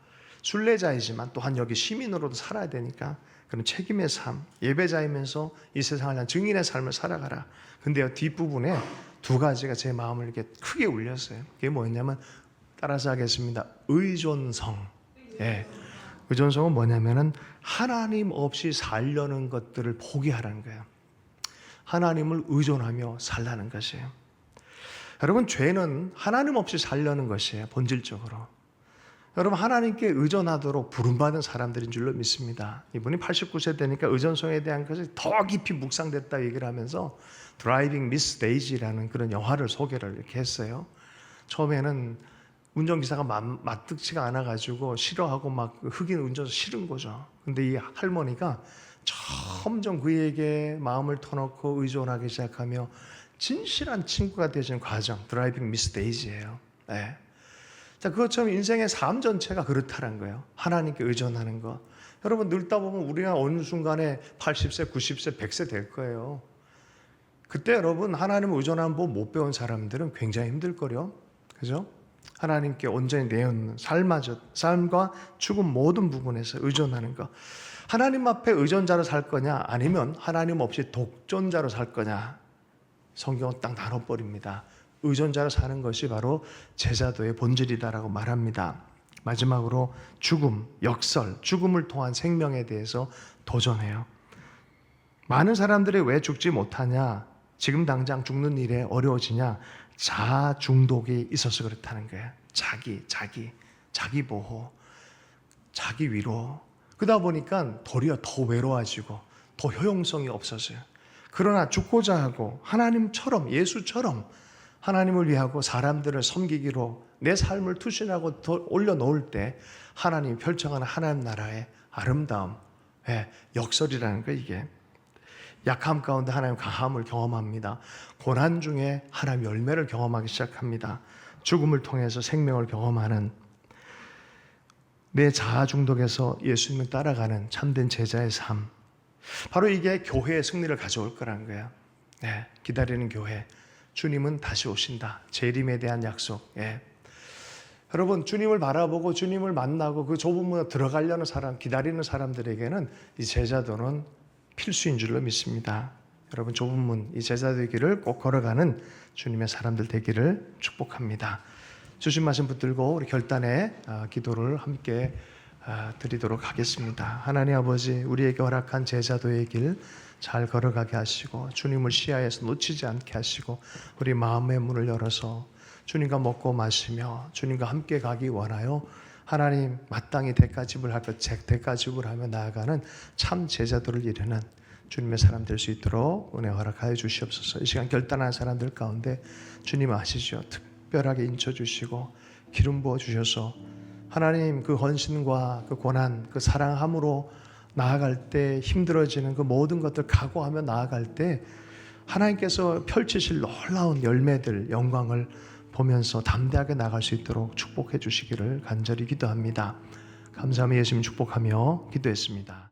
순례자이지만 또한 여기 시민으로도 살아야 되니까 그런 책임의 삶, 예배자이면서 이 세상을 향한 증인의 삶을 살아가라. 근데요, 뒷부분에 두 가지가 제 마음을 이렇게 크게 울렸어요. 그게 뭐였냐면, 따라서 하겠습니다. 의존성. 예. 의존성은 뭐냐면은 하나님 없이 살려는 것들을 포기하라는 거예요. 하나님을 의존하며 살라는 것이에요. 여러분, 죄는 하나님 없이 살려는 것이에요. 본질적으로. 여러분, 하나님께 의존하도록 부름받은 사람들인 줄로 믿습니다. 이분이 89세 되니까 의존성에 대한 것이 더 깊이 묵상됐다 얘기를 하면서 드라이빙 미스 데이지라는 그런 영화를 소개를 이렇게 했어요. 처음에는 운전기사가 마뜩치가 않아가지고 싫어하고 막 흑인 운전수 싫은 거죠. 근데 이 할머니가 점점 그에게 마음을 터놓고 의존하기 시작하며 진실한 친구가 되어지는 과정, 드라이빙 미스 데이지예요. 네. 자, 그것처럼 인생의 삶 전체가 그렇다는 거예요. 하나님께 의존하는 거. 여러분, 늙다 보면 우리가 어느 순간에 80세, 90세, 100세 될 거예요. 그때 여러분, 하나님을 의존하는 법 못 배운 사람들은 굉장히 힘들 거요. 그죠? 하나님께 온전히 내어놓는 삶과 죽음 모든 부분에서 의존하는 거. 하나님 앞에 의존자로 살 거냐, 아니면 하나님 없이 독존자로 살 거냐. 성경은 딱 나눠버립니다. 의존자로 사는 것이 바로 제자도의 본질이다라고 말합니다. 마지막으로 죽음, 역설, 죽음을 통한 생명에 대해서 도전해요. 많은 사람들이 왜 죽지 못하냐? 지금 당장 죽는 일에 어려워지냐? 자아 중독이 있어서 그렇다는 거예요. 자기 보호, 자기 위로. 그러다 보니까 도리어 더 외로워지고 더 효용성이 없어져요. 그러나 죽고자 하고 하나님처럼, 예수처럼 하나님을 위하고 사람들을 섬기기로 내 삶을 투신하고 올려놓을 때 하나님이 펼쳐가는 하나님 나라의 아름다움, 역설이라는 거예요. 이게 약함 가운데 하나님 강함을 경험합니다. 고난 중에 하나님 열매를 경험하기 시작합니다. 죽음을 통해서 생명을 경험하는, 내 자아 중독에서 예수님을 따라가는 참된 제자의 삶, 바로 이게 교회의 승리를 가져올 거라는 거예요. 네, 기다리는 교회. 주님은 다시 오신다. 재림에 대한 약속. 여러분, 주님을 바라보고 주님을 만나고 그 좁은 문에 들어가려는 사람, 기다리는 사람들에게는 이 제자도는 필수인 줄로 믿습니다. 여러분, 좁은 문, 이 제자도의 길을 꼭 걸어가는 주님의 사람들 되기를 축복합니다. 주신 말씀 붙들고 우리 결단의 기도를 함께 드리도록 하겠습니다. 하나님 아버지, 우리에게 허락한 제자도의 길 잘 걸어가게 하시고 주님을 시야에서 놓치지 않게 하시고 우리 마음의 문을 열어서 주님과 먹고 마시며 주님과 함께 가기 원하여 하나님 마땅히 대가집을 할 것 대가집을 하며 나아가는 참 제자도를 이루는 주님의 사람 될 수 있도록 은혜 허락하여 주시옵소서. 이 시간 결단한 사람들 가운데 주님 아시죠? 특별하게 인쳐주시고 기름 부어주셔서 하나님 그 헌신과 그 고난, 그 사랑함으로 나아갈 때 힘들어지는 그 모든 것들 각오하며 나아갈 때 하나님께서 펼치실 놀라운 열매들, 영광을 보면서 담대하게 나갈 수 있도록 축복해 주시기를 간절히 기도합니다. 감사하며 예수님 축복하며 기도했습니다.